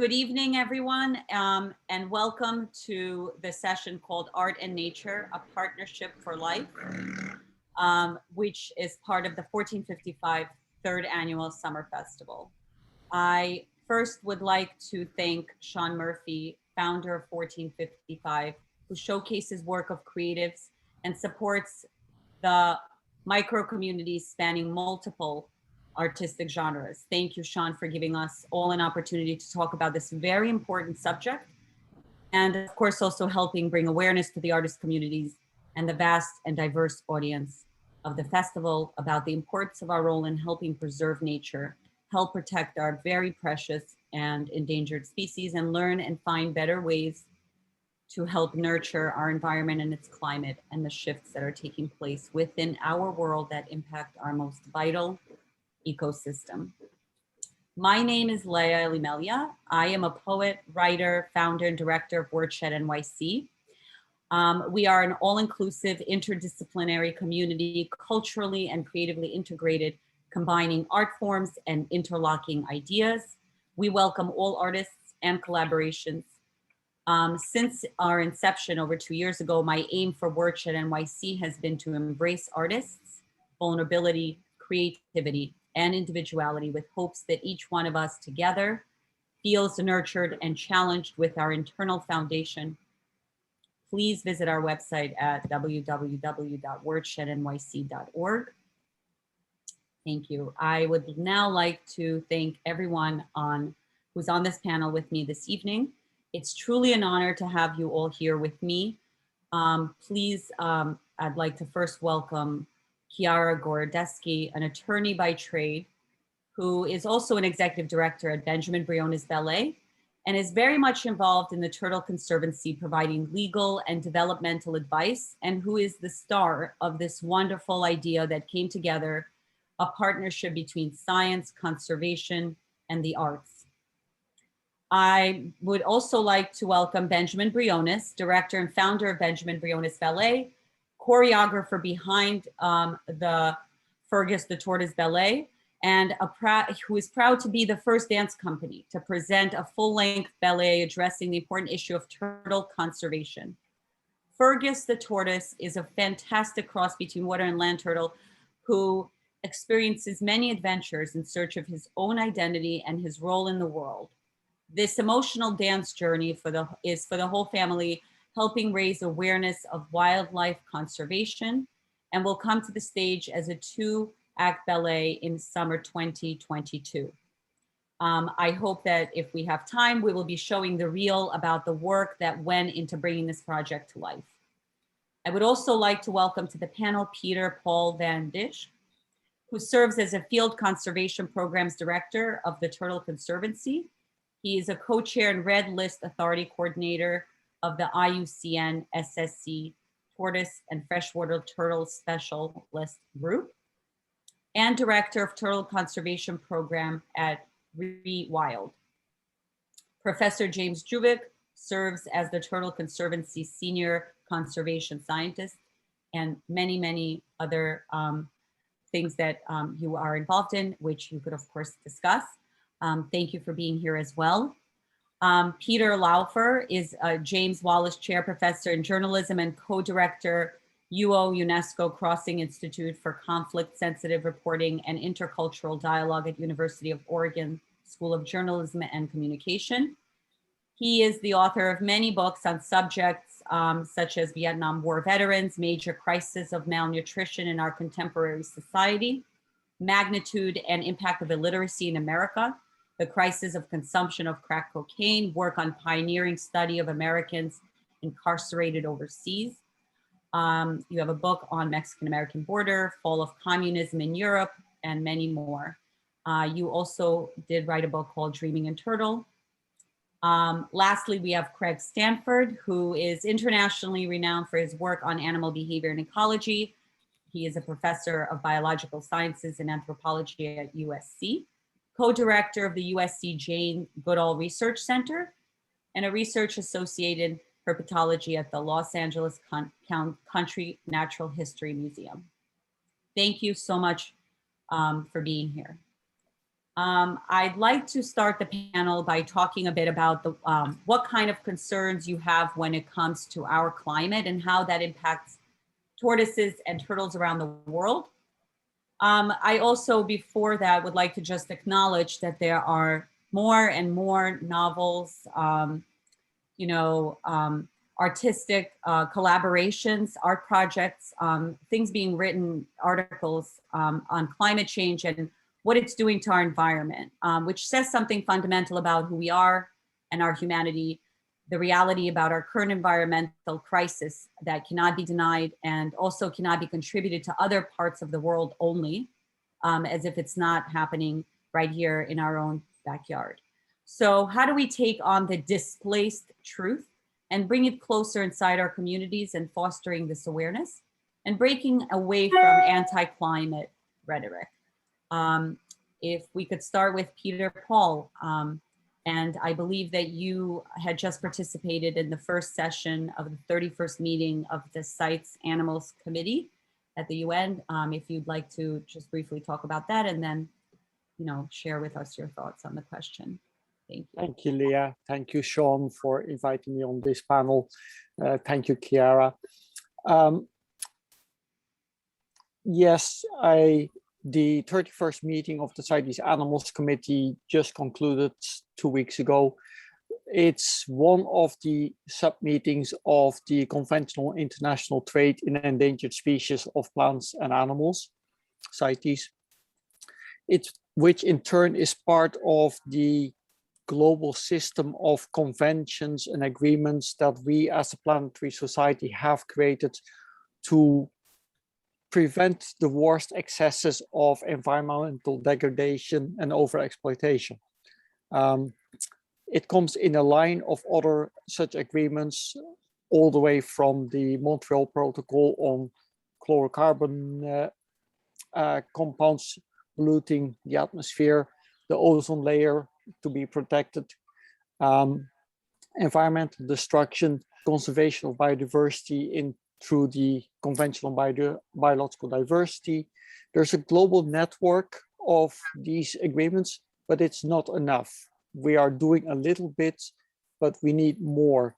Good evening, everyone, and welcome to the session called Art and Nature, a Partnership for Life, which is part of the 1455 Third Annual Summer Festival. I first would like to thank Sean Murphy, founder of 1455, who showcases work of creatives and supports the micro communities spanning multiple artistic genres. Thank you, Sean, for giving us all an opportunity to talk about this very important subject. And of course, also helping bring awareness to the artist communities and the vast and diverse audience of the festival about the importance of our role in helping preserve nature, help protect our very precious and endangered species, and learn and find better ways to help nurture our environment and its climate and the shifts that are taking place within our world that impact our most vital ecosystem. My name is Leah Elimelia. I am a poet, writer, founder, and director of Wordshed NYC. We are an all-inclusive, interdisciplinary community, culturally and creatively integrated, combining art forms and interlocking ideas. We welcome all artists and collaborations. Since our inception over 2 years ago, my aim for Wordshed NYC has been to embrace artists, vulnerability, creativity, and individuality with hopes that each one of us together feels nurtured and challenged with our internal foundation. Please visit our website at www.wordshednyc.org. Thank you. I would now like to thank everyone who's on this panel with me this evening. It's truly an honor to have you all here with me. I'd like to first welcome Chiara Gorodesky, an attorney by trade, who is also an executive director at Benjamin Briones Ballet, and is very much involved in the Turtle Conservancy, providing legal and developmental advice, and who is the star of this wonderful idea that came together, a partnership between science, conservation, and the arts. I would also like to welcome Benjamin Briones, director and founder of Benjamin Briones Ballet, choreographer behind the Fergus the Tortoise Ballet, and who is proud to be the first dance company to present a full-length ballet addressing the important issue of turtle conservation. Fergus the Tortoise is a fantastic cross between water and land turtle who experiences many adventures in search of his own identity and his role in the world. This emotional dance journey is for the whole family, helping raise awareness of wildlife conservation, and will come to the stage as a 2-act ballet in summer 2022. I hope that if we have time, we will be showing the reel about the work that went into bringing this project to life. I would also like to welcome to the panel Peter Paul Van Disch, who serves as a Field Conservation Programs Director of the Turtle Conservancy. He is a co-chair and Red List Authority Coordinator of the IUCN SSC Tortoise and Freshwater Turtle Specialist Group, and Director of Turtle Conservation Program at Rewild. Professor James Juvick serves as the Turtle Conservancy Senior Conservation Scientist, and many, many other things that you are involved in, which you could of course discuss. Thank you for being here as well. Peter Laufer is a James Wallace Chair Professor in Journalism and co-director UNESCO Crossing Institute for Conflict Sensitive Reporting and Intercultural Dialogue at University of Oregon School of Journalism and Communication. He is the author of many books on subjects such as Vietnam War veterans, major crisis of malnutrition in our contemporary society, magnitude and impact of illiteracy in America, the crisis of consumption of crack cocaine, work on pioneering study of Americans incarcerated overseas. You have a book on Mexican-American border, fall of communism in Europe, and many more. You also did write a book called Dreaming in Turtle. Lastly, we have Craig Stanford, who is internationally renowned for his work on animal behavior and ecology. He is a professor of biological sciences and anthropology at USC, co-director of the USC Jane Goodall Research Center, and a research associated herpetology at the Los Angeles Country Natural History Museum. Thank you so much for being here. I'd like to start the panel by talking a bit about the, what kind of concerns you have when it comes to our climate and how that impacts tortoises and turtles around the world. I also, before that, would like to just acknowledge that there are more and more novels, artistic collaborations, art projects, things being written, articles on climate change and what it's doing to our environment, which says something fundamental about who we are and our humanity, the reality about our current environmental crisis that cannot be denied and also cannot be contributed to other parts of the world only, as if it's not happening right here in our own backyard. So how do we take on the displaced truth and bring it closer inside our communities and fostering this awareness and breaking away from anti-climate rhetoric? If we could start with Peter Paul, and I believe that you had just participated in the first session of the 31st meeting of the CITES Animals Committee at the UN. If you'd like to just briefly talk about that and then, share with us your thoughts on the question. Thank you. Thank you, Leah. Thank you, Sean, for inviting me on this panel. Thank you, Chiara. Yes, the 31st meeting of the CITES Animals Committee just concluded 2 weeks ago. It's one of the sub-meetings of the Conventional International Trade in Endangered Species of Plants and Animals, CITES, which in turn is part of the global system of conventions and agreements that we as a planetary society have created to prevent the worst excesses of environmental degradation and overexploitation. It comes in a line of other such agreements, all the way from the Montreal Protocol on chlorocarbon compounds polluting the atmosphere, the ozone layer to be protected, environmental destruction, conservation of biodiversity through the Convention on Biological Diversity. There's a global network of these agreements, but it's not enough. We are doing a little bit, but we need more.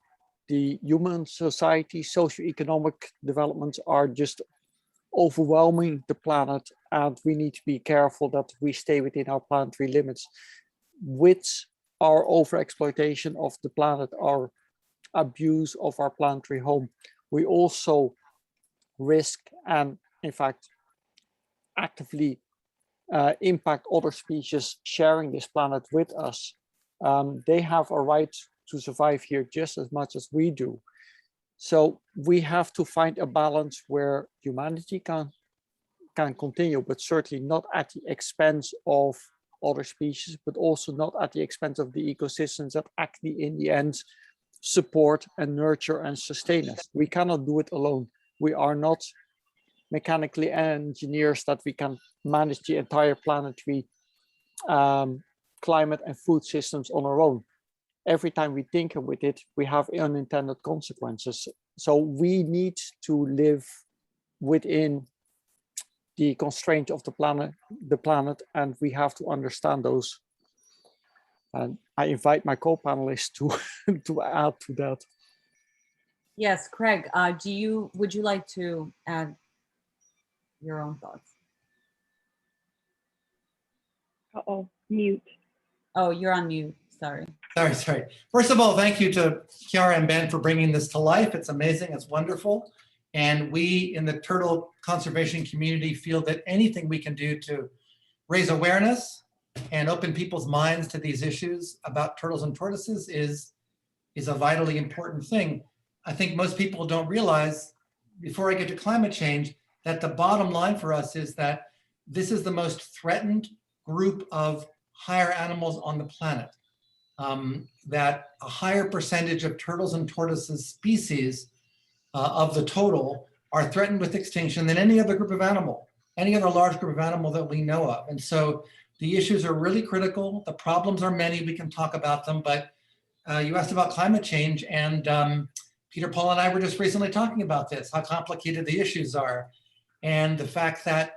The human society, socioeconomic developments are just overwhelming the planet, and we need to be careful that we stay within our planetary limits. With our overexploitation of the planet, our abuse of our planetary home, we also risk and, in fact, actively impact other species sharing this planet with us. They have a right to survive here just as much as we do. So we have to find a balance where humanity can continue, but certainly not at the expense of other species, but also not at the expense of the ecosystems that actually in the end support and nurture and sustain us. We cannot do it alone. We are not mechanically engineers that we can manage the entire planetary climate and food systems on our own. Every time we tinker with it, we have unintended consequences. So we need to live within the constraint of the planet, and we have to understand those. And I invite my co-panelists to add to that. Yes, Craig, would you like to add your own thoughts? Uh-oh, mute. Oh, you're on mute, sorry. Sorry. First of all, thank you to Chiara and Ben for bringing this to life. It's amazing, it's wonderful. And we in the turtle conservation community feel that anything we can do to raise awareness and open people's minds to these issues about turtles and tortoises is a vitally important thing. I think most people don't realize, before I get to climate change, that the bottom line for us is that this is the most threatened group of higher animals on the planet. That a higher percentage of turtles and tortoises species of the total are threatened with extinction than any other group of animal, any other large group of animal that we know of. And so the issues are really critical. The problems are many, we can talk about them, but you asked about climate change, and Peter Paul and I were just recently talking about this, how complicated the issues are. And the fact that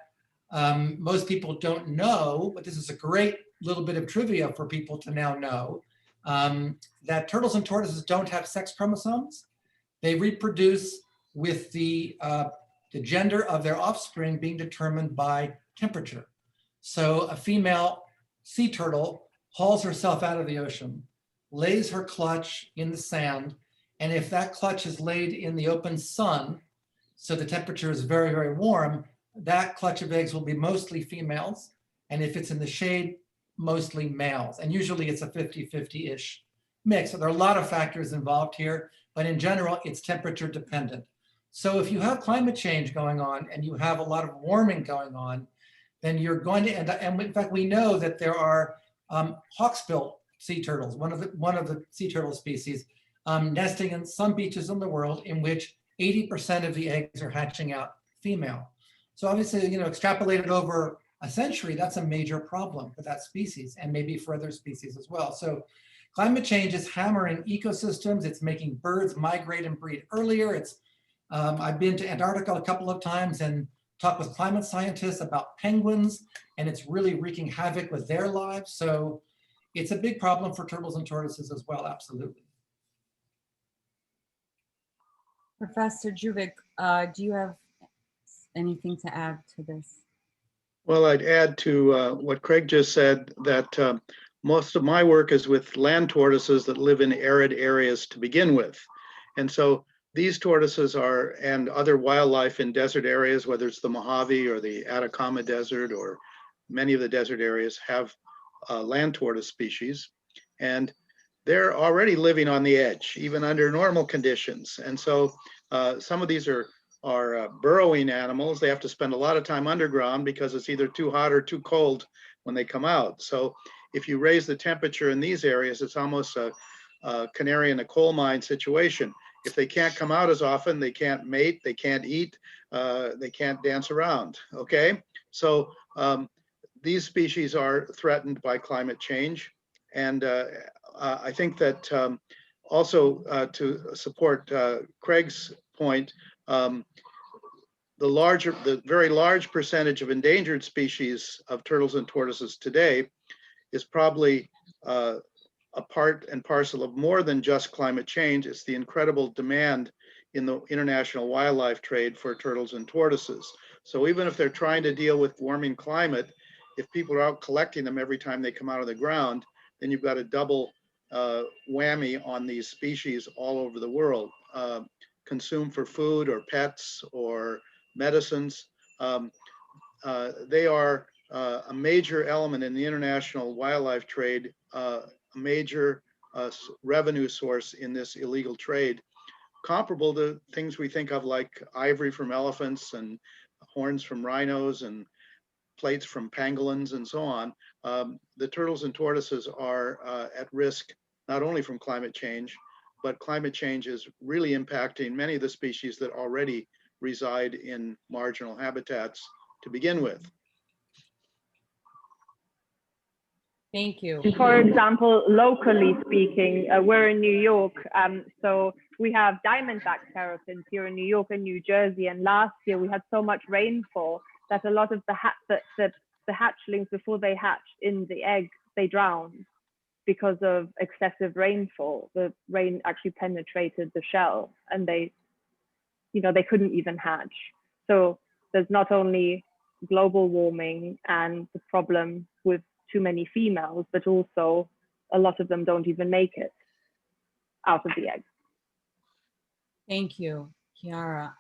most people don't know, but this is a great little bit of trivia for people to now know, that turtles and tortoises don't have sex chromosomes. They reproduce with the gender of their offspring being determined by temperature. So a female sea turtle hauls herself out of the ocean, lays her clutch in the sand, and if that clutch is laid in the open sun, so the temperature is very, very warm, that clutch of eggs will be mostly females. And if it's in the shade, mostly males. And usually it's a 50-50-ish mix. So there are a lot of factors involved here, but in general, it's temperature dependent. So if you have climate change going on and you have a lot of warming going on, then you're going to end up, and in fact, we know that there are hawksbill sea turtles, one of the sea turtle species, nesting in some beaches in the world in which 80% of the eggs are hatching out female. So obviously, extrapolated over a century, that's a major problem for that species and maybe for other species as well. So climate change is hammering ecosystems. It's making birds migrate and breed earlier. I've been to Antarctica a couple of times and talked with climate scientists about penguins, and it's really wreaking havoc with their lives. So it's a big problem for turtles and tortoises as well, absolutely. Professor Juvik, do you have anything to add to this? Well, I'd add to what Craig just said, that most of my work is with land tortoises that live in arid areas to begin with. And so these tortoises and other wildlife in desert areas, whether it's the Mojave or the Atacama Desert or many of the desert areas, have land tortoise species. And they're already living on the edge, even under normal conditions. And so some of these are burrowing animals. They have to spend a lot of time underground because it's either too hot or too cold when they come out. So if you raise the temperature in these areas, it's almost a canary in a coal mine situation. If they can't come out as often, they can't mate, they can't eat, they can't dance around, okay? So these species are threatened by climate change. And I think that also to support Craig's point, the very large percentage of endangered species of turtles and tortoises today is probably a part and parcel of more than just climate change. It's the incredible demand in the international wildlife trade for turtles and tortoises. So even if they're trying to deal with warming climate, if people are out collecting them every time they come out of the ground, then you've got a double whammy on these species all over the world. Consumed for food or pets or medicines. They are a major element in the international wildlife trade, a major revenue source in this illegal trade, comparable to things we think of like ivory from elephants and horns from rhinos and plates from pangolins and so on. The turtles and tortoises are at risk not only from climate change, but climate change is really impacting many of the species that already reside in marginal habitats to begin with. Thank you. For example, locally speaking, we're in New York, so we have diamondback terrapins here in New York and New Jersey. And last year we had so much rainfall that a lot of the hatchlings, before they hatched in the egg, they drowned because of excessive rainfall. The rain actually penetrated the shell, and they couldn't even hatch. So there's not only global warming and the problem with too many females, but also a lot of them don't even make it out of the egg. Thank you, Chiara.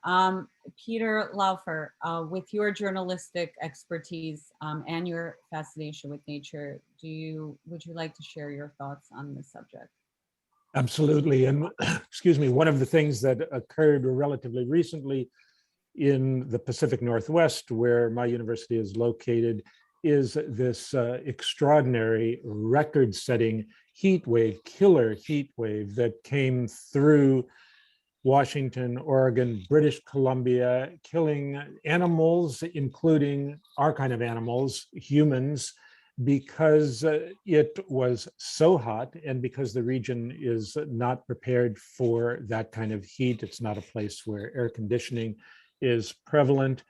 Peter Laufer, with your journalistic expertise and your fascination with nature, would you like to share your thoughts on this subject? Absolutely. And excuse me, one of the things that occurred relatively recently in the Pacific Northwest, where my university is located, is this extraordinary record-setting heat wave, killer heat wave that came through Washington, Oregon, British Columbia, killing animals, including our kind of animals, humans, because it was so hot and because the region is not prepared for that kind of heat. It's not a place where air conditioning is prevalent.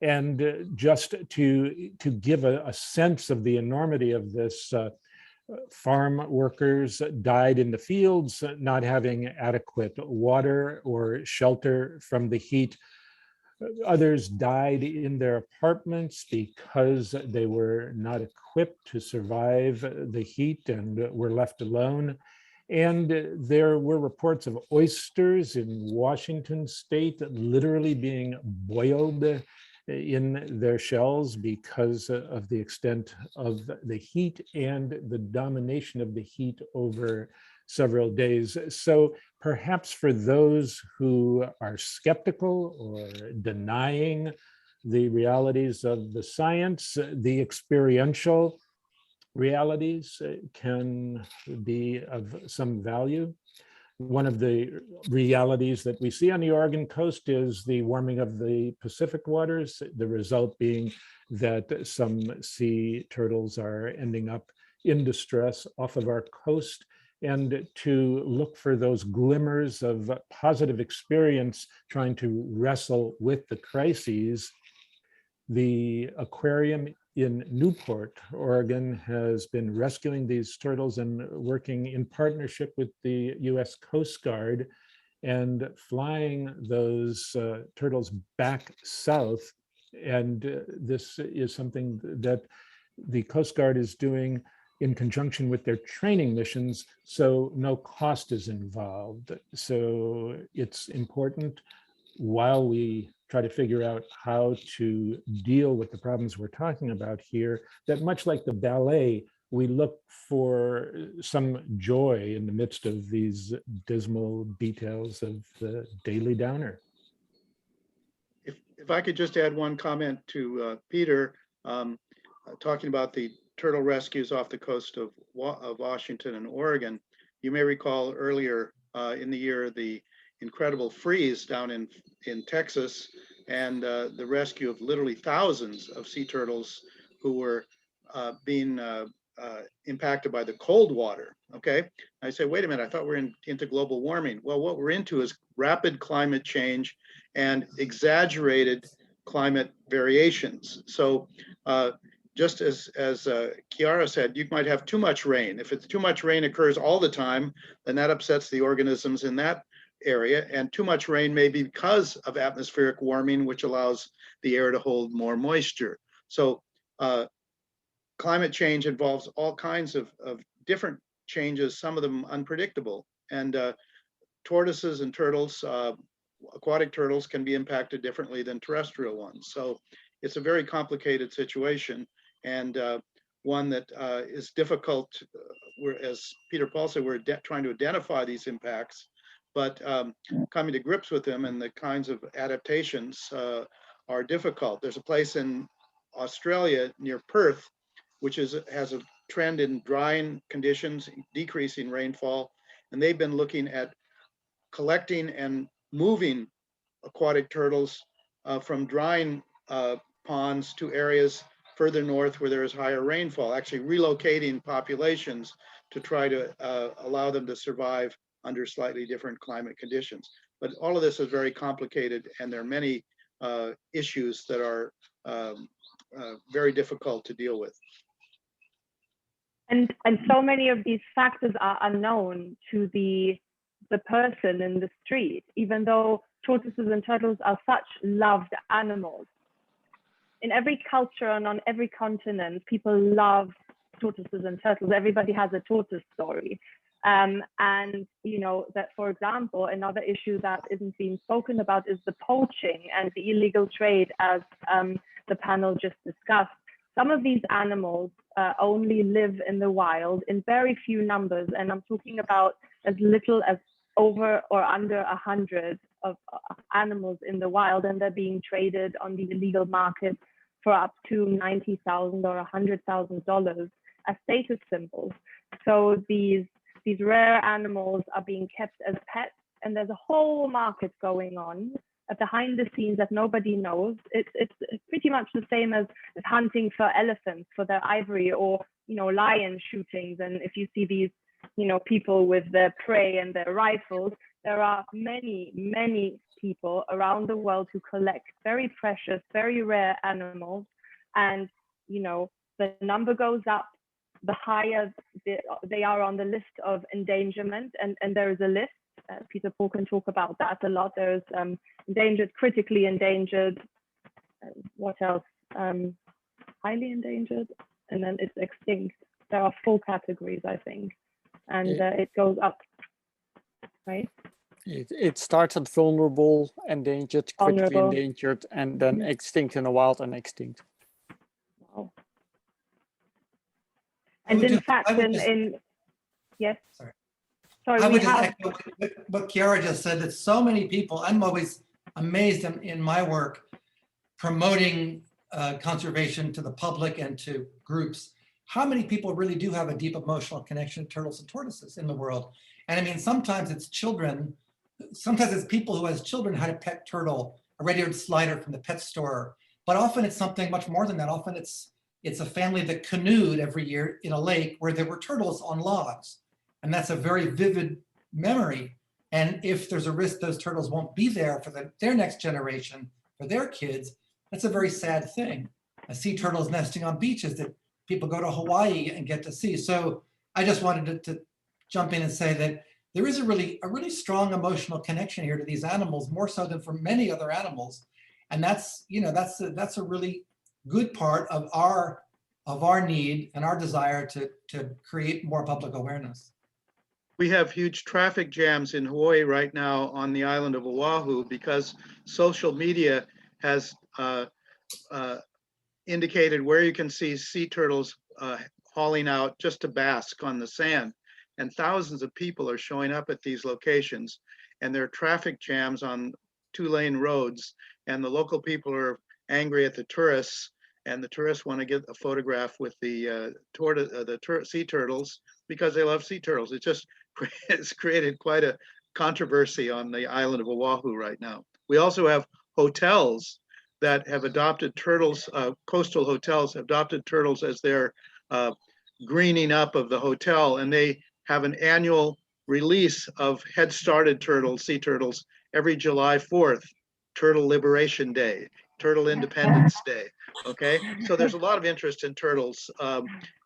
And just to give a sense of the enormity of this, farm workers died in the fields, not having adequate water or shelter from the heat. Others died in their apartments because they were not equipped to survive the heat and were left alone. And there were reports of oysters in Washington state literally being boiled in their shells because of the extent of the heat and the domination of the heat over several days. So perhaps for those who are skeptical or denying the realities of the science, the experiential realities can be of some value. One of the realities that we see on the Oregon coast is the warming of the Pacific waters, the result being that some sea turtles are ending up in distress off of our coast. And to look for those glimmers of positive experience trying to wrestle with the crises, the aquarium in Newport, Oregon, has been rescuing these turtles and working in partnership with the US Coast Guard and flying those turtles back south. And this is something that the Coast Guard is doing in conjunction with their training missions, so no cost is involved. So it's important, while we try to figure out how to deal with the problems we're talking about here, that much like the ballet, we look for some joy in the midst of these dismal details of the daily downer. If I could just add one comment to Peter, talking about the turtle rescues off the coast of Washington and Oregon. You may recall earlier in the year, the incredible freeze down in Texas, and the rescue of literally thousands of sea turtles who were being impacted by the cold water. Okay, I say, wait a minute, I thought we're into global warming. Well, what we're into is rapid climate change and exaggerated climate variations. So just as Chiara said, you might have too much rain. If it's too much rain occurs all the time, then that upsets the organisms in that area. And too much rain may be because of atmospheric warming, which allows the air to hold more moisture. So climate change involves all kinds of different changes, some of them unpredictable. And tortoises and turtles, aquatic turtles, can be impacted differently than terrestrial ones. So it's a very complicated situation, and one that is difficult. As Peter Paul said, we're trying to identify these impacts, but coming to grips with them and the kinds of adaptations are difficult. There's a place in Australia near Perth, which has a trend in drying conditions, decreasing rainfall, and they've been looking at collecting and moving aquatic turtles from drying ponds to areas further north where there is higher rainfall, actually relocating populations to try to allow them to survive under slightly different climate conditions. But all of this is very complicated, and there are many issues that are very difficult to deal with. And so many of these factors are unknown to the person in the street, even though tortoises and turtles are such loved animals. In every culture and on every continent, people love tortoises and turtles. Everybody has a tortoise story. And you know that, for example, another issue that isn't being spoken about is the poaching and the illegal trade, as the panel just discussed. Some of these animals only live in the wild in very few numbers, and I'm talking about as little as over or under 100 of animals in the wild, and they're being traded on the illegal market for up to $90,000 or $100,000 as status symbols. So these rare animals are being kept as pets, and there's a whole market going on behind the scenes that nobody knows. It's pretty much the same as hunting for elephants for their ivory, or lion shootings. And if you see these people with their prey and their rifles. There are many, many people around the world who collect very precious, very rare animals. And, the number goes up the higher they are on the list of endangerment. And there is a list. Peter Paul can talk about that a lot. There's endangered, critically endangered, what else? Highly endangered, and then it's extinct. There are 4 categories, I think, and it goes up, right? It starts at vulnerable, endangered, critically Vulnerable. endangered, and then extinct in the wild and extinct. Wow. And in fact, yes. Sorry, I would just echo what Chiara just said, that so many people, I'm always amazed in my work promoting conservation to the public and to groups, how many people really do have a deep emotional connection to turtles and tortoises in the world. And I mean, sometimes it's children, sometimes it's people who as children had a pet turtle, a radioed slider from the pet store, but often it's something much more than that. Often it's a family that canoed every year in a lake where there were turtles on logs. And that's a very vivid memory. And if there's a risk those turtles won't be there for their next generation, for their kids, that's a very sad thing. Sea turtles nesting on beaches that people go to Hawaii and get to see. So I just wanted to jump in and say that there is a really strong emotional connection here to these animals, more so than for many other animals. And that's a really good part of our need and our desire to create more public awareness. We have huge traffic jams in Hawaii right now on the island of Oahu because social media has indicated where you can see sea turtles hauling out just to bask on the sand. And thousands of people are showing up at these locations, and there are traffic jams on 2-lane roads, and the local people are angry at the tourists, and the tourists want to get a photograph with the sea turtles because they love sea turtles. It's created quite a controversy on the island of Oahu right now. We also have hotels that have adopted turtles, coastal hotels have adopted turtles as their greening up of the hotel, and they have an annual release of head-started turtles, sea turtles, every July 4th, Turtle Liberation Day, Turtle Independence Day, okay? So there's a lot of interest in turtles,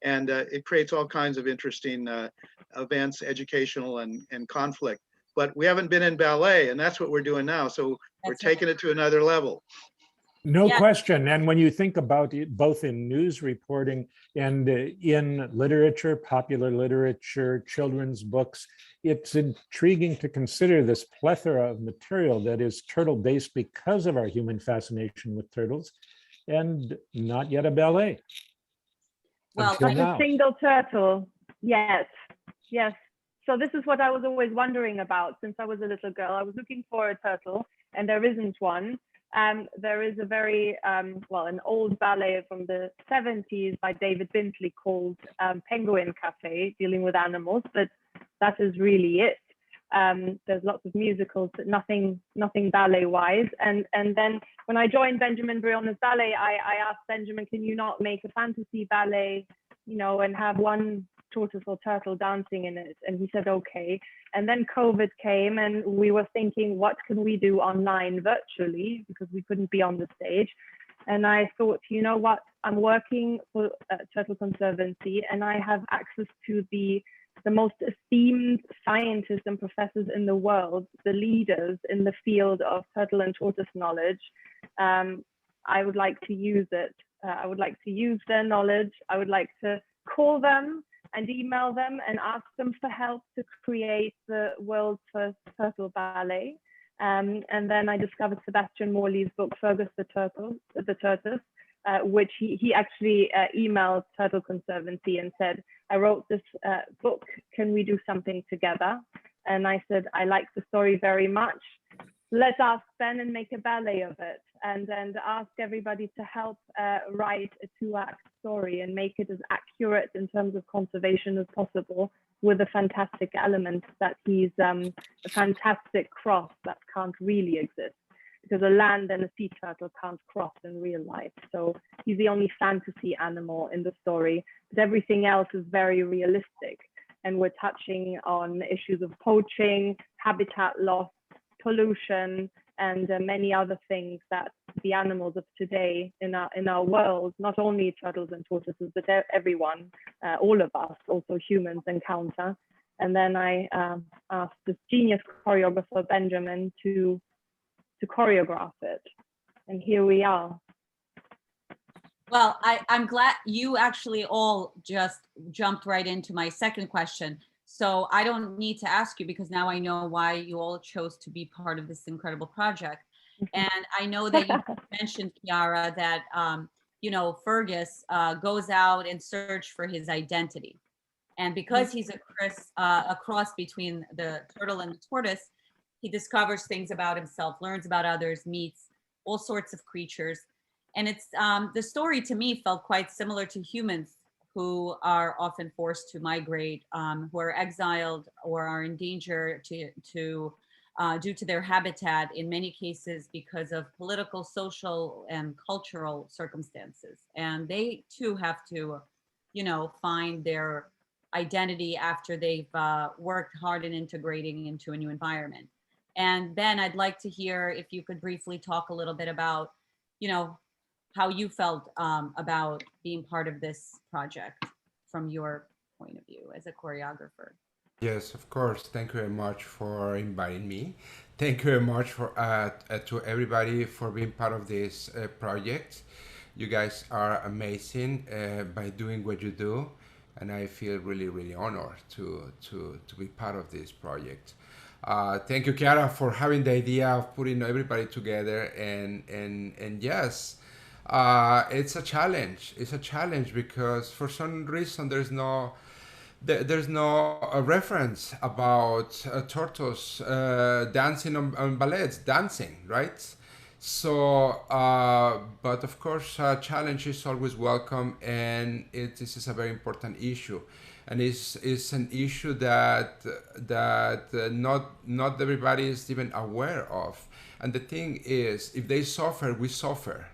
and it creates all kinds of interesting events, educational and conflict. But we haven't been in ballet, and that's what we're doing now. So we're taking it to another level. No question. And when you think about it, both in news reporting and in literature, popular literature, children's books, it's intriguing to consider this plethora of material that is turtle-based because of our human fascination with turtles, and not yet a ballet. Well, not a single turtle yet. Yes. So this is what I was always wondering about since I was a little girl. I was looking for a turtle, and there isn't one. There is a very, an old ballet from the 70s by David Bintley called Penguin Cafe, dealing with animals, but that is really it. There's lots of musicals, but nothing ballet-wise. And then when I joined Benjamin Briones Ballet, I asked Benjamin, can you not make a fantasy ballet, and have one tortoise or turtle dancing in it? And he said, okay. And then COVID came, and we were thinking, what can we do online virtually, because we couldn't be on the stage. And I thought, you know what, I'm working for Turtle Conservancy, and I have access to the most esteemed scientists and professors in the world, the leaders in the field of turtle and tortoise knowledge. I would like to use it. I would like to use their knowledge. I would like to call them and email them and ask them for help to create the world's first turtle ballet. And then I discovered Sebastian Morley's book, Fergus the Tortoise, which he actually emailed Turtle Conservancy and said, I wrote this book, can we do something together? And I said, I like the story very much. Let's ask Ben and make a ballet of it, and ask everybody to help write a 2-act story and make it as accurate in terms of conservation as possible, with a fantastic element that he's a fantastic cross that can't really exist, because a land and a sea turtle can't cross in real life. So he's the only fantasy animal in the story, but everything else is very realistic. and we're touching on issues of poaching, habitat loss, pollution, and many other things that the animals of today in our world, not only turtles and tortoises, but everyone, all of us, also humans, encounter. And then I asked this genius choreographer, Benjamin, to choreograph it. And here we are. Well, I'm glad you actually all just jumped right into my second question. So I don't need to ask you, because now I know why you all chose to be part of this incredible project. And I know that you mentioned, Chiara, that, you know, Fergus goes out and search for his identity. And because he's a cross between the turtle and the tortoise, he discovers things about himself, learns about others, meets all sorts of creatures. And it's the story to me felt quite similar to humans who are often forced to migrate, who are exiled or are in danger due to their habitat, in many cases because of political, social, and cultural circumstances. And they too have to, you know, find their identity after they've worked hard in integrating into a new environment. And Ben, I'd like to hear if you could briefly talk a little bit about, you know, how you felt about being part of this project from your point of view as a choreographer. Yes, of course. Thank you very much for inviting me. Thank you very much for to everybody for being part of this project. You guys are amazing by doing what you do, and I feel really, really honored to be part of this project. Thank you, Chiara, for having the idea of putting everybody together. And yes, it's a challenge. It's a challenge because for some reason there's no reference about turtles dancing on ballets, dancing, right? So, but of course, challenge is always welcome, and this is a very important issue, and it's an issue that not everybody is even aware of. And the thing is, if they suffer, we suffer,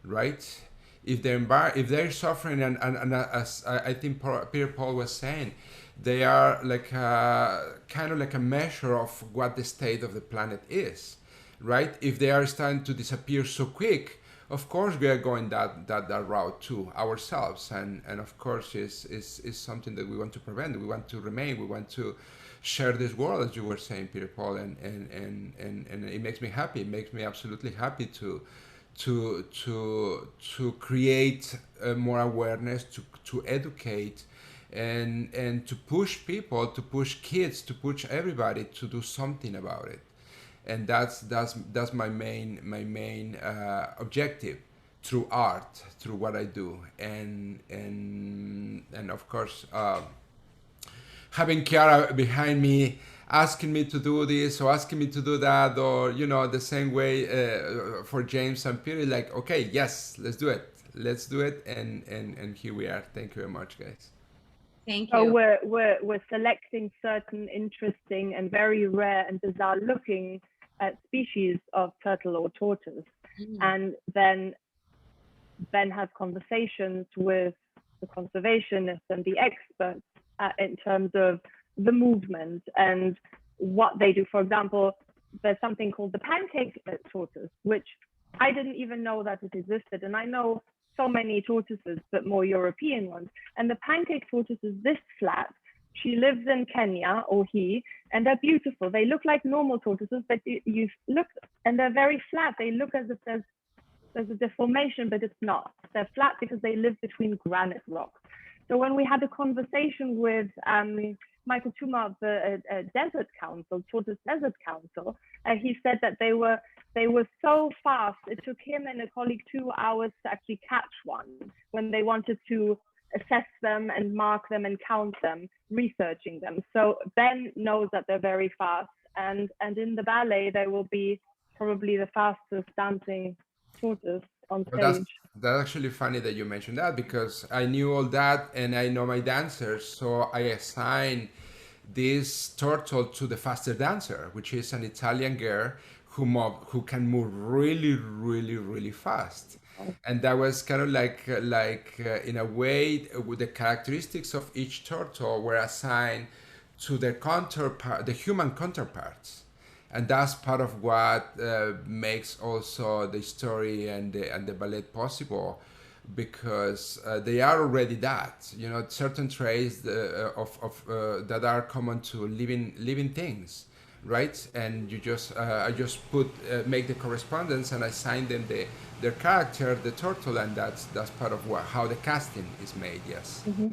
right? If they're suffering, and as I think Peter Paul was saying, they are like kind of like a measure of what the state of the planet is, right? If they are starting to disappear so quick, of course we are going that route too ourselves, and of course is something that we want to prevent. We want to remain. We want to share this world, as you were saying, Peter Paul, and it makes me happy. It makes me absolutely happy to create more awareness, to educate, and to push people, to push kids, to push everybody to do something about it. And that's my main objective through art, through what I do, and of course having Chiara behind me, asking me to do this or asking me to do that, or you know, the same way for James and Peter, like, okay, yes, let's do it, and here we are. Thank you very much, guys. Thank you. So we're selecting certain interesting and very rare and bizarre looking species of turtle or tortoise, and then Ben has conversations with the conservationists and the experts in terms of the movement and what they do. For example, there's something called the pancake tortoise, which I didn't even know that it existed. And I know so many tortoises, but more European ones. And the pancake tortoise is this flat. She lives in Kenya, or he, and they're beautiful. They look like normal tortoises, but you look, and they're very flat. They look as if there's a deformation, but it's not. They're flat because they live between granite rocks. So when we had a conversation with Michael Tuma of the Desert Council, Tortoise Desert Council, he said that they were so fast. It took him and a colleague 2 hours to actually catch one when they wanted to assess them and mark them and count them, researching them. So Ben knows that they're very fast, and in the ballet they will be probably the fastest dancing tortoise on stage. Well, that's actually funny that you mentioned that, because I knew all that and I know my dancers, so I assigned this turtle to the faster dancer, which is an Italian girl who can move really, really, really fast. And that was kind of like in a way, with the characteristics of each turtle were assigned to their counterpart, the human counterparts. And that's part of what makes also the story and the ballet possible, because they are already that, you know, certain traits that are common to living things, right? And you just I just make the correspondence and assign them their character, the turtle, and that's part of how the casting is made. Yes. Mm-hmm.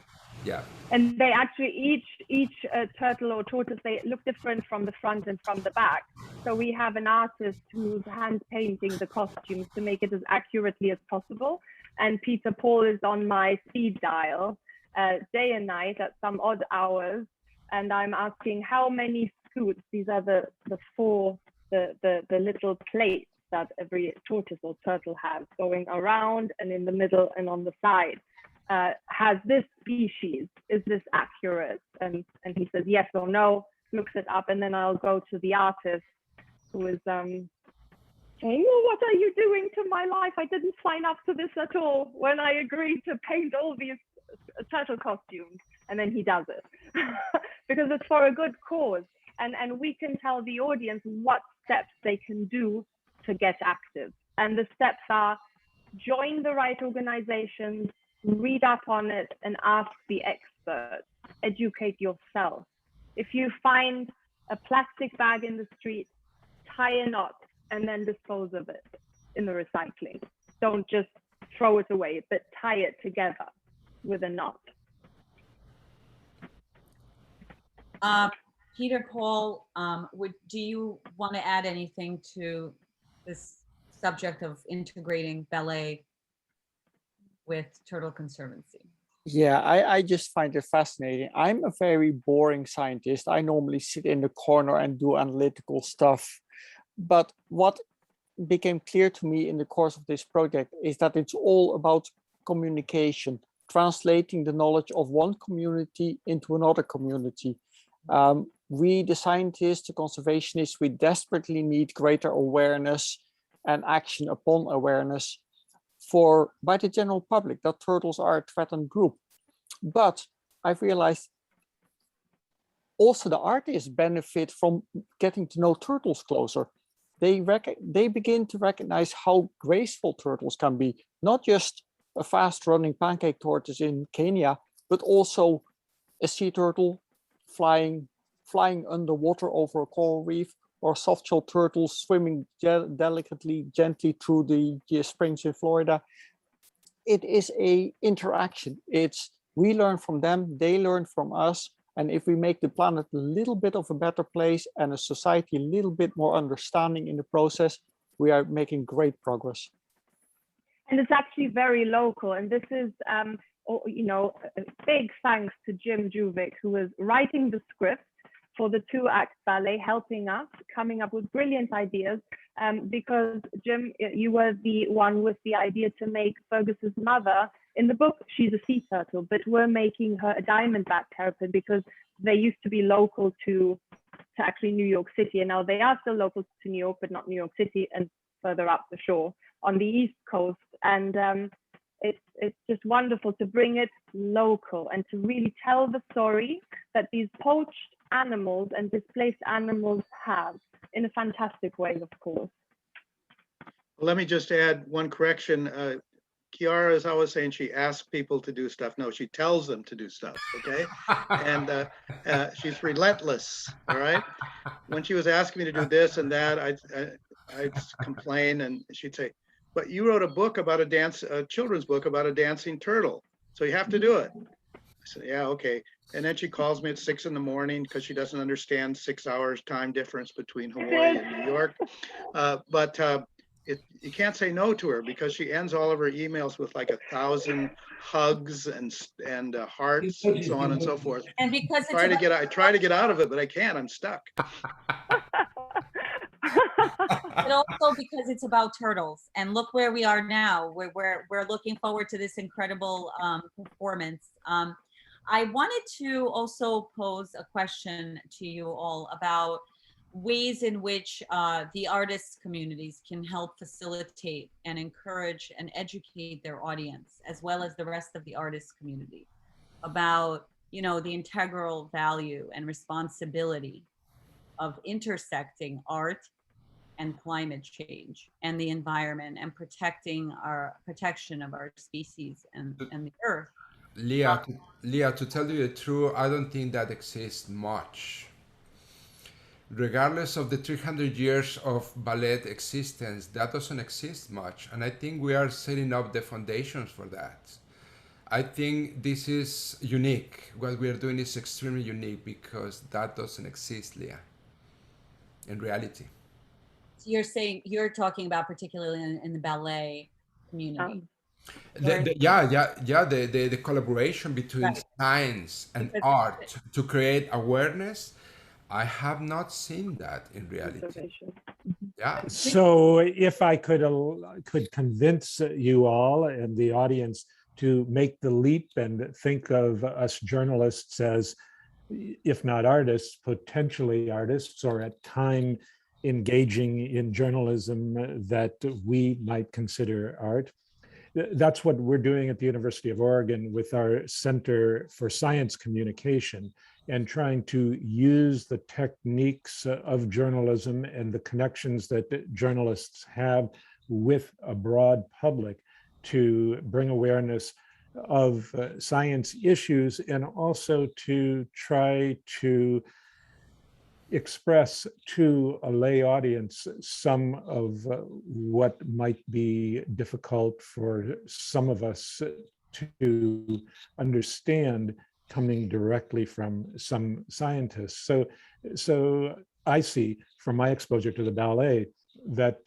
Yeah. And they actually each turtle or tortoise, they look different from the front and from the back. So we have an artist who's hand painting the costumes to make it as accurately as possible. And Peter Paul is on my speed dial day and night at some odd hours. And I'm asking how many scoots, these are the four, the little plates that every tortoise or turtle has, going around and in the middle and on the side. Has this species, is this accurate? And he says yes or no, looks it up, and then I'll go to the artist who is saying, oh, what are you doing to my life? I didn't sign up to this at all when I agreed to paint all these turtle costumes. And then he does it because it's for a good cause. And we can tell the audience what steps they can do to get active. And the steps are: join the right organizations, read up on it and ask the experts, educate yourself. If you find a plastic bag in the street, tie a knot and then dispose of it in the recycling. Don't just throw it away, but tie it together with a knot. Peter Paul, do you want to add anything to this subject of integrating ballet with Turtle Conservancy? Yeah, I just find it fascinating. I'm a very boring scientist. I normally sit in the corner and do analytical stuff. But what became clear to me in the course of this project is that it's all about communication, translating the knowledge of one community into another community. We, the scientists, the conservationists, we desperately need greater awareness and action upon awareness by the general public that turtles are a threatened group. But I've realized also the artists benefit from getting to know turtles closer. They begin to recognize how graceful turtles can be, not just a fast-running pancake tortoise in Kenya, but also a sea turtle flying underwater over a coral reef, or soft-shell turtles swimming delicately, gently through the springs in Florida. It is an interaction. We learn from them, they learn from us. And if we make the planet a little bit of a better place and a society a little bit more understanding in the process, we are making great progress. And it's actually very local. And this is, you know, a big thanks to Jim Juvic, who was writing the script for the 2-act ballet, helping us, coming up with brilliant ideas, because Jim, you were the one with the idea to make Fergus's mother, in the book, she's a sea turtle, but we're making her a diamondback terrapin because they used to be local to actually New York City, and now they are still local to New York, but not New York City and further up the shore on the East Coast. And it's just wonderful to bring it local and to really tell the story that these poached animals and displaced animals have, in a fantastic way, of course. Let me just add one correction. Chiara is always saying she asks people to do stuff. No, she tells them to do stuff, okay? And she's relentless, all right? When she was asking me to do this and that, I'd complain, and she'd say, but you wrote a book about a children's book about a dancing turtle, so you have to do it. I said, yeah, okay. And then she calls me at 6 in the morning because she doesn't understand 6 hours time difference between Hawaii and New York. You can't say no to her because she ends all of her emails with like 1,000 hugs and hearts and so on and so forth. And because I try to get out of it, but I can't. I'm stuck. But also because it's about turtles, and look where we are now. We're looking forward to this incredible performance. I wanted to also pose a question to you all about ways in which the artists communities can help facilitate and encourage and educate their audience, as well as the rest of the artist community, about, you know, the integral value and responsibility of intersecting art and climate change and the environment, and protection of our species and the earth. Leah, to tell you the truth, I don't think that exists much. Regardless of the 300 years of ballet existence, that doesn't exist much. And I think we are setting up the foundations for that. I think this is unique. What we are doing is extremely unique because that doesn't exist, Leah, in reality. So you're talking about particularly in the ballet community. The collaboration between Right. science and Because art to create awareness, I have not seen that in reality. Yeah. So if I could convince you all and the audience to make the leap and think of us journalists as, if not artists, potentially artists, or at time engaging in journalism that we might consider art. That's what we're doing at the University of Oregon with our Center for Science Communication, and trying to use the techniques of journalism and the connections that journalists have with a broad public to bring awareness of science issues, and also to try to express to a lay audience some of what might be difficult for some of us to understand, coming directly from some scientists. So I see from my exposure to the ballet that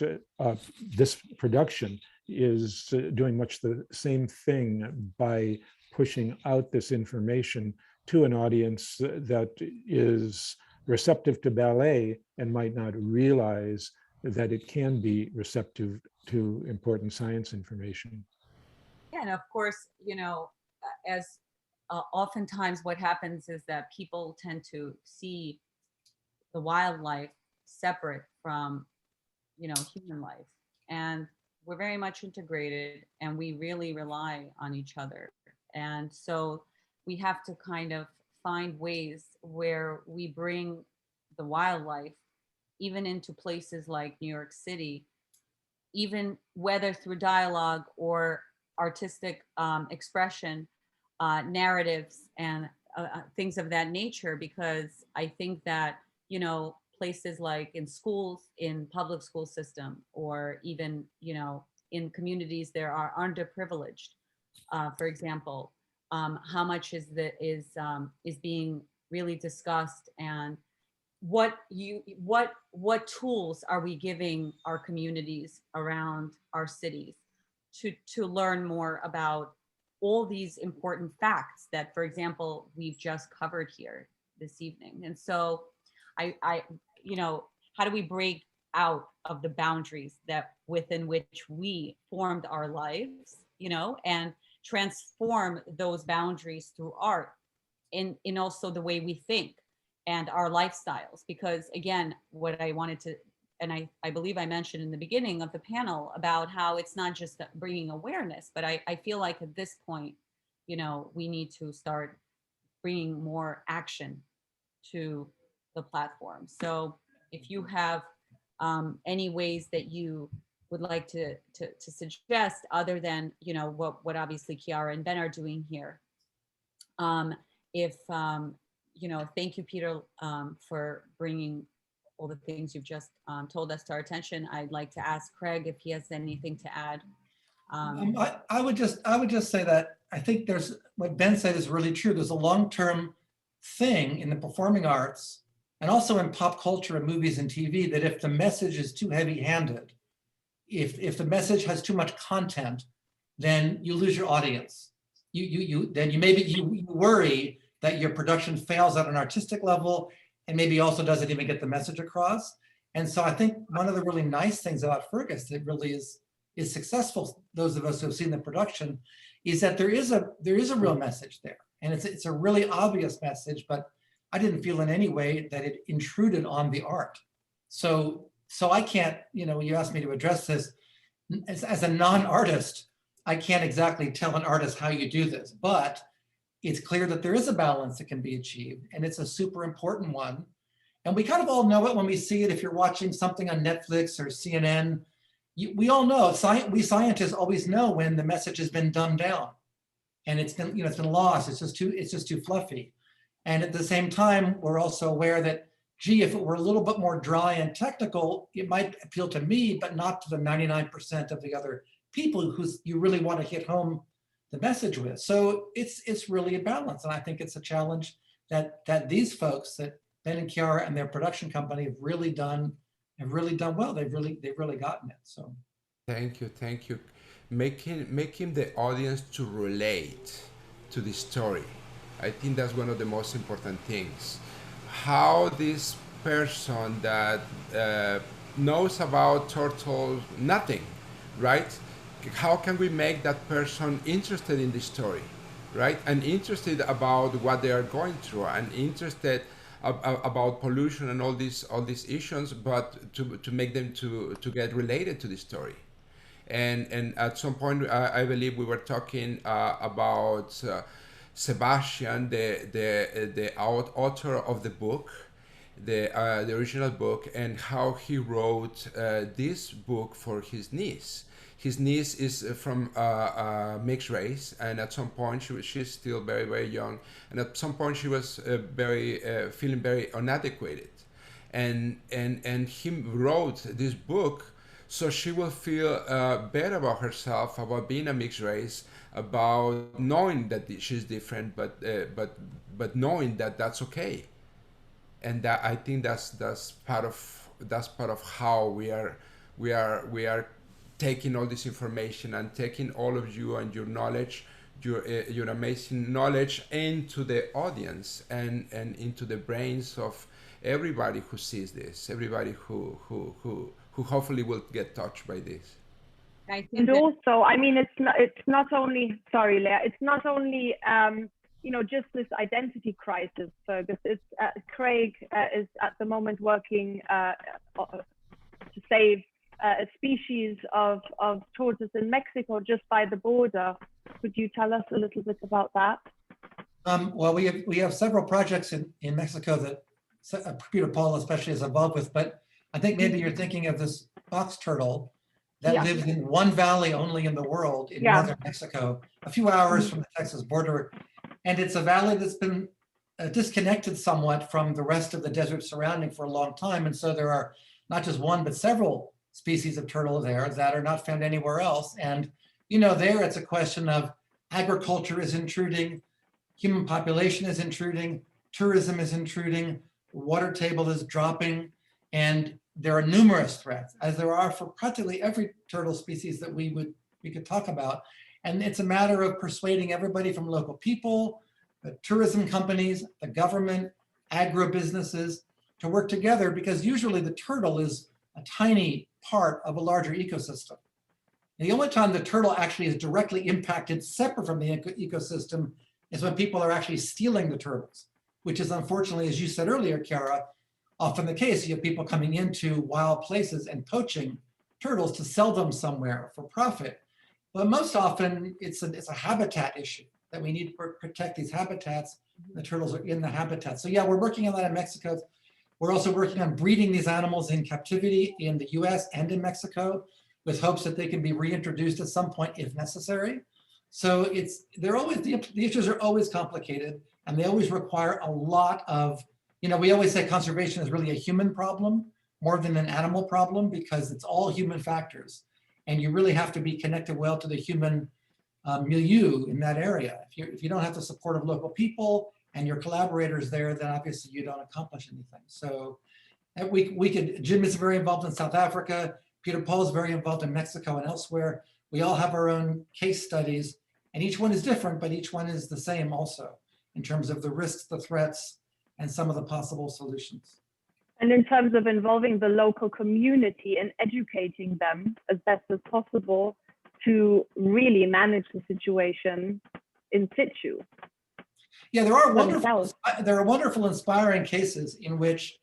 this production is doing much the same thing by pushing out this information to an audience that is receptive to ballet and might not realize that it can be receptive to important science information. Yeah, and of course, you know, as oftentimes what happens is that people tend to see the wildlife separate from, you know, human life. And we're very much integrated, and we really rely on each other. And so we have to kind of find ways where we bring the wildlife even into places like New York City, even whether through dialogue or artistic expression, narratives, and things of that nature. Because I think that, you know, places like in schools, in public school system, or even, you know, in communities there are underprivileged, for example, how much is being really discussed, and what tools are we giving our communities around our cities to learn more about all these important facts that, for example, we've just covered here this evening. And so I you know, how do we break out of the boundaries that within which we formed our lives, you know, and transform those boundaries through art, in also the way we think and our lifestyles? Because again, what I wanted to, and I believe I mentioned in the beginning of the panel about how it's not just bringing awareness, but I feel like at this point, you know, we need to start bringing more action to the platform. So if you have any ways that you would like to suggest, other than, you know, what obviously Chiara and Ben are doing here. You know, thank you, Peter, for bringing all the things you've just told us to our attention. I'd like to ask Craig if he has anything to add. I would just say that I think there's, what Ben said is really true. There's a long-term thing in the performing arts and also in pop culture and movies and TV, that if the message is too heavy-handed, if the message has too much content, then you lose your audience. You worry that your production fails at an artistic level, and maybe also doesn't even get the message across. And so I think one of the really nice things about Fergus that really is successful, those of us who have seen the production, is that there is a real message there. And it's a really obvious message, but I didn't feel in any way that it intruded on the art. So I can't, you asked me to address this. As a non-artist, I can't exactly tell an artist how you do this, but it's clear that there is a balance that can be achieved, and it's a super important one. And we kind of all know it when we see it. If you're watching something on Netflix or CNN, we all know, we scientists always know when the message has been dumbed down and it's been, it's been lost. It's just too fluffy. And at the same time, we're also aware that, gee, if it were a little bit more dry and technical, it might appeal to me, but not to the 99% of the other people who you really want to hit home the message with. So it's really a balance. And I think it's a challenge that these folks, that Ben and Chiara and their production company have really done well. They've really gotten it. So thank you. Making the audience to relate to the story. I think that's one of the most important things. How this person that knows about turtles nothing, right? How can we make that person interested in the story, right? And interested about what they are going through, and interested about pollution and all these issues, but to make them to get related to the story. And at some point, I believe we were talking about Sebastian, the author of the book, the original book, and how he wrote this book for his niece. His niece is from mixed race, and at some point she's still very, very young, and at some point she was feeling very inadequate, and he wrote this book so she will feel better about herself, about being a mixed race, about knowing that she's different, but knowing that that's okay. And that, I think that's part of how we are taking all this information and taking all of you and your knowledge, your amazing knowledge, into the audience and into the brains of everybody who sees this, everybody who hopefully will get touched by this. And also, I mean, it's not only, sorry, Leah, it's not only just this identity crisis, Fergus. It's Craig is at the moment working to save a species of tortoise in Mexico, just by the border. Could you tell us a little bit about that? Well, we have several projects in Mexico that Peter Paul especially is involved with, but I think maybe you're thinking of this box turtle that lives in one valley only in the world, in northern Mexico, a few hours from the Texas border. And it's a valley that's been disconnected somewhat from the rest of the desert surrounding for a long time. And so there are not just one, but several species of turtle there that are not found anywhere else. And, there it's a question of agriculture is intruding, human population is intruding, tourism is intruding, water table is dropping, and there are numerous threats, as there are for practically every turtle species that we could talk about. And it's a matter of persuading everybody from local people, the tourism companies, the government, agro-businesses to work together, because usually the turtle is a tiny part of a larger ecosystem. And the only time the turtle actually is directly impacted separate from the ecosystem is when people are actually stealing the turtles, which is unfortunately, as you said earlier, Chiara, often the case. You have people coming into wild places and poaching turtles to sell them somewhere for profit. But most often it's a habitat issue, that we need to protect these habitats. The turtles are in the habitat. So yeah, we're working on that in Mexico. We're also working on breeding these animals in captivity in the US and in Mexico, with hopes that they can be reintroduced at some point if necessary. So the issues are always complicated, and they always require a lot of, we always say conservation is really a human problem more than an animal problem, because it's all human factors. And you really have to be connected well to the human milieu in that area. If you don't have the support of local people and your collaborators there, then obviously you don't accomplish anything. So Jim is very involved in South Africa. Peter Paul is very involved in Mexico and elsewhere. We all have our own case studies, and each one is different, but each one is the same also in terms of the risks, the threats, and some of the possible solutions. And in terms of involving the local community and educating them as best as possible to really manage the situation in situ. Yeah, there are wonderful, inspiring cases in which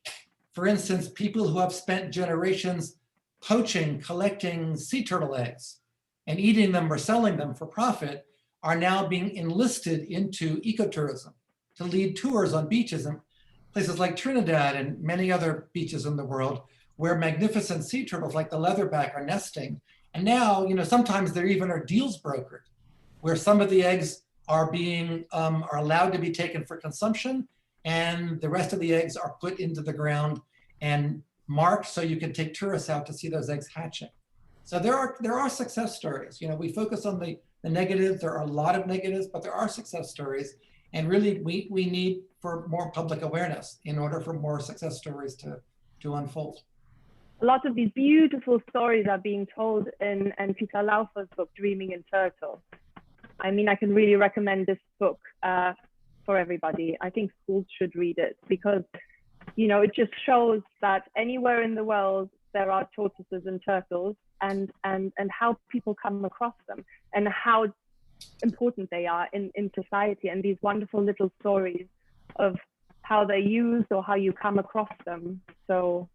For instance, people who have spent generations poaching, collecting sea turtle eggs and eating them or selling them for profit are now being enlisted into ecotourism to lead tours on beaches in places like Trinidad and many other beaches in the world where magnificent sea turtles like the leatherback are nesting. And now, sometimes there even are deals brokered where some of the eggs are are allowed to be taken for consumption, and the rest of the eggs are put into the ground and marked so you can take tourists out to see those eggs hatching. So there are success stories. We focus on the negatives. There are a lot of negatives, but there are success stories. And really, we need for more public awareness in order for more success stories to unfold. A lot of these beautiful stories are being told in Peter Laufer's book, Dreaming in Turtle. I mean, I can really recommend this book for everybody. I think schools should read it because, it just shows that anywhere in the world there are tortoises and turtles, and how people come across them and how important they are in society, and these wonderful little stories of how they're used or how you come across them. So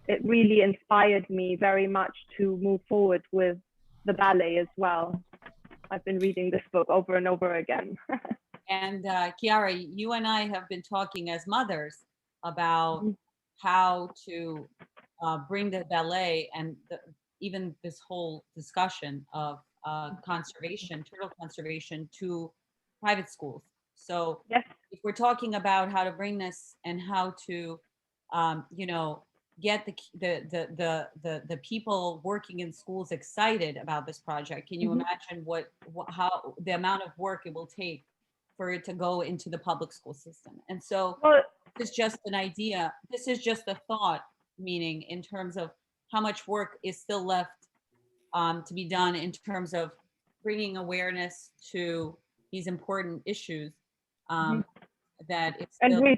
it really inspired me very much to move forward with the ballet as well. I've been reading this book over and over again. And Chiara, you and I have been talking as mothers about how to bring the ballet and even this whole discussion of turtle conservation to private schools. So yes, if we're talking about how to bring this and how to, get the people working in schools excited about this project, can you imagine how the amount of work it will take for it to go into the public school system? And so this is just an idea. This is just a thought, meaning in terms of how much work is still left to be done in terms of bringing awareness to these important issues. That it's still, and we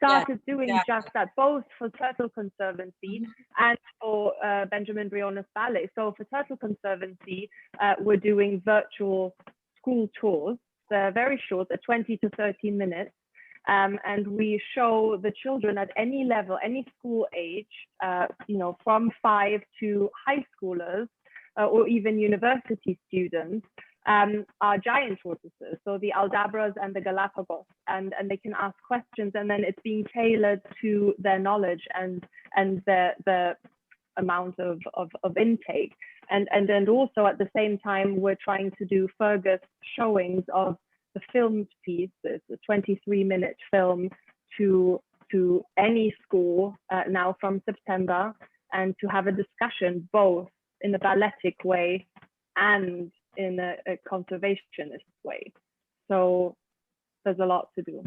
started doing exactly. just that, both for Turtle Conservancy and for Benjamin Briones Ballet. So for Turtle Conservancy, we're doing virtual school tours. They're very short, they're 20 to 30 minutes. And we show the children at any level, any school age, from 5 to high schoolers or even university students, are giant tortoises, so the Aldabras and the Galapagos, and they can ask questions, and then it's being tailored to their knowledge and the amount of intake. And then also at the same time, we're trying to do Fergus showings of the filmed piece. It's a 23-minute film to any school now from September, and to have a discussion both in a balletic way and in a conservationist way. So there's a lot to do.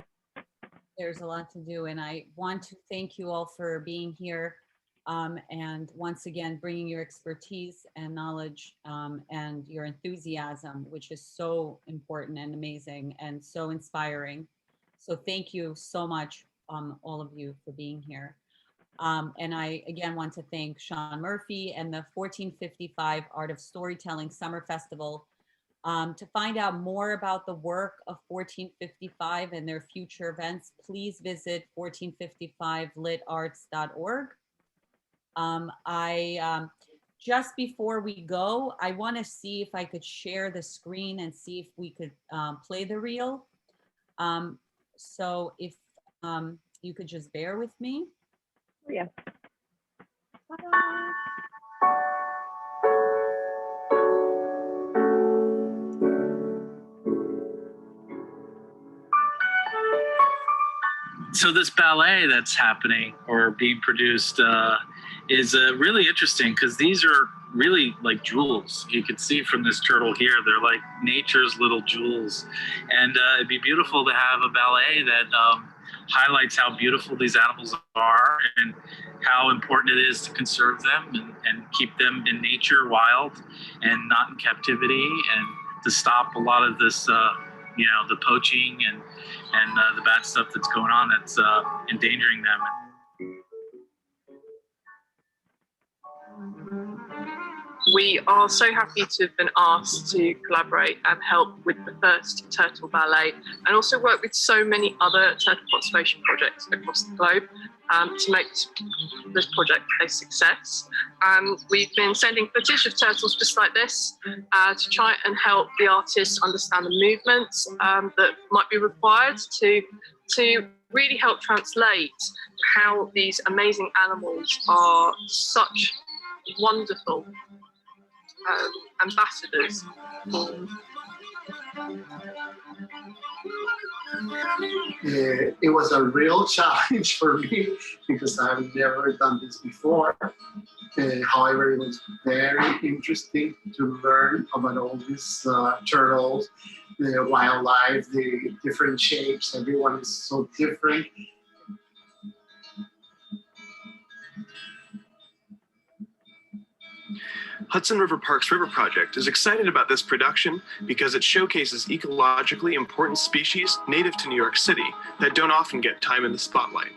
There's a lot to do, and I want to thank you all for being here, and once again bringing your expertise and knowledge and your enthusiasm, which is so important and amazing and so inspiring. So thank you so much, all of you, for being here. And I again want to thank Sean Murphy and the 1455 Art of Storytelling Summer Festival. To find out more about the work of 1455 and their future events, please visit 1455litarts.org. Just before we go, I want to see if I could share the screen and see if we could play the reel. So if you could just bear with me. Yeah. So this ballet that's happening or being produced is really interesting, because these are really like jewels. You can see from this turtle here, they're like nature's little jewels. And it'd be beautiful to have a ballet that highlights how beautiful these animals are and how important it is to conserve them and keep them in nature, wild and not in captivity, and to stop a lot of this the poaching and the bad stuff that's going on that's endangering them. We are so happy to have been asked to collaborate and help with the first turtle ballet, and also work with so many other turtle conservation projects across the globe. to make this project a success. We've been sending footage of turtles just like this to try and help the artists understand the movements that might be required to really help translate how these amazing animals are such wonderful ambassadors. It was a real challenge for me because I've never done this before. However, it was very interesting to learn about all these turtles, the wildlife, the different shapes. Everyone is so different. Hudson River Park's River Project is excited about this production because it showcases ecologically important species native to New York City that don't often get time in the spotlight.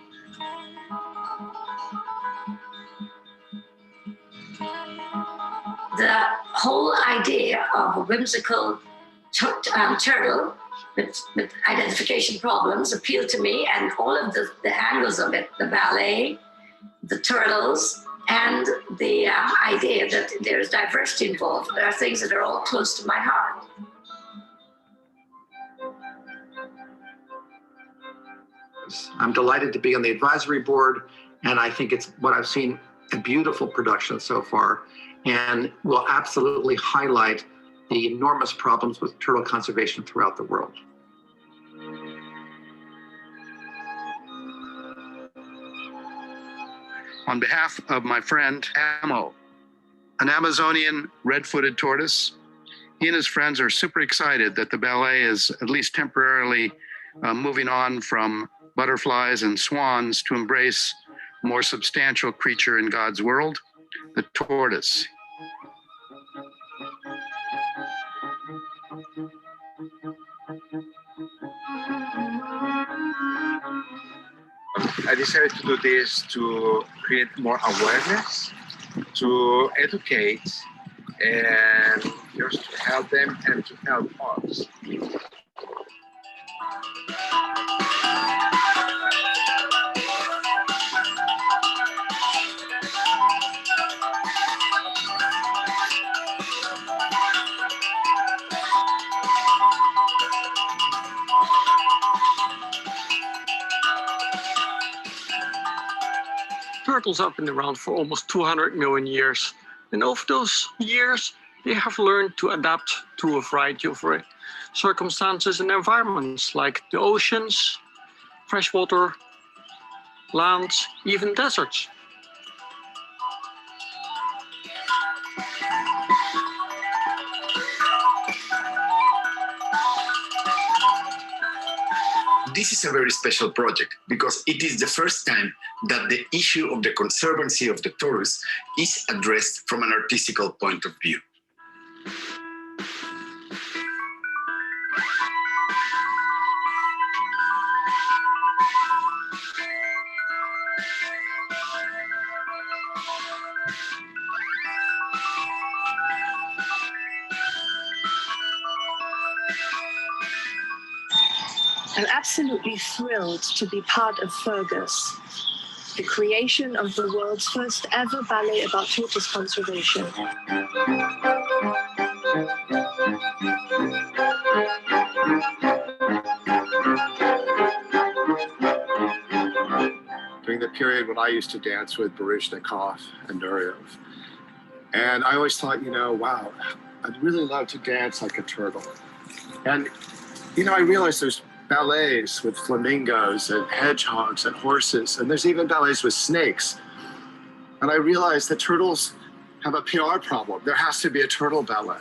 The whole idea of a whimsical turtle with identification problems appealed to me, and all of the angles of it, the ballet, the turtles, and the idea that there's diversity involved, there are things that are all close to my heart. I'm delighted to be on the advisory board, and I think it's what I've seen a beautiful production so far, and will absolutely highlight the enormous problems with turtle conservation throughout the world. On behalf of my friend Amo, an Amazonian red-footed tortoise, he and his friends are super excited that the ballet is at least temporarily moving on from butterflies and swans to embrace a more substantial creature in God's world, the tortoise. I decided to do this to create more awareness, to educate, and just to help them and to help us. Turtles have been around for almost 200 million years. And over those years, they have learned to adapt to a variety of circumstances and environments like the oceans, freshwater, lands, even deserts. This is a very special project because it is the first time that the issue of the conservancy of the tortoise is addressed from an artistical point of view. I'm absolutely thrilled to be part of Fergus, the creation of the world's first ever ballet about tortoise conservation. During the period when I used to dance with Baryshnikov and Nureyev. And I always thought, wow, I'd really love to dance like a turtle. And, I realized there's ballets with flamingos and hedgehogs and horses, and there's even ballets with snakes. And I realized that turtles have a PR problem. There has to be a turtle ballet.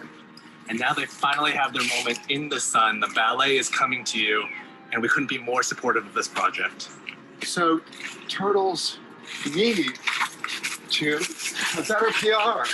And now they finally have their moment in the sun. The ballet is coming to you, and we couldn't be more supportive of this project. So turtles need to have better PR.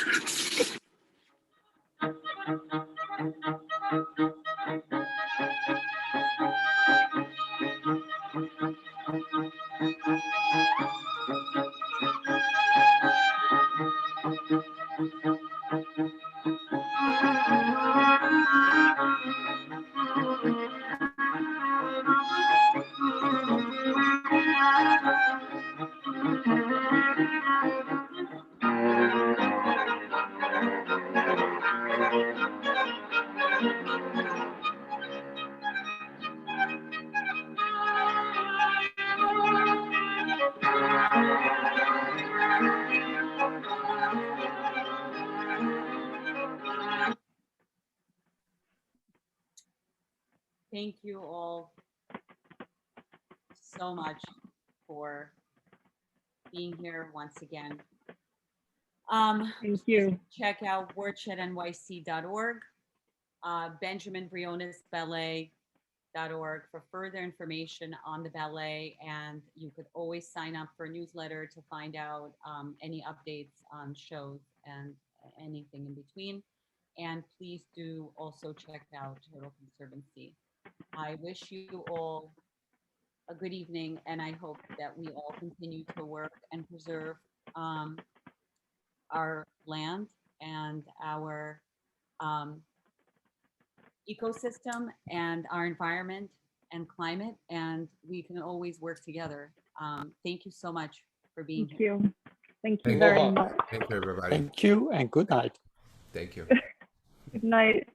thank you all so much for being here once again. Thank you. Check out wordshednyc.org, Benjamin Briones Ballet.org for further information on the ballet, and you could always sign up for a newsletter to find out any updates on shows and anything in between. And please do also check out Turtle Conservancy. I wish you all a good evening, and I hope that we all continue to work and preserve our land and our ecosystem and our environment and climate, and we can always work together. Thank you so much for being here. Thank you. Thank you very much. Thank you, everybody. Thank you and good night. Thank you. Good night.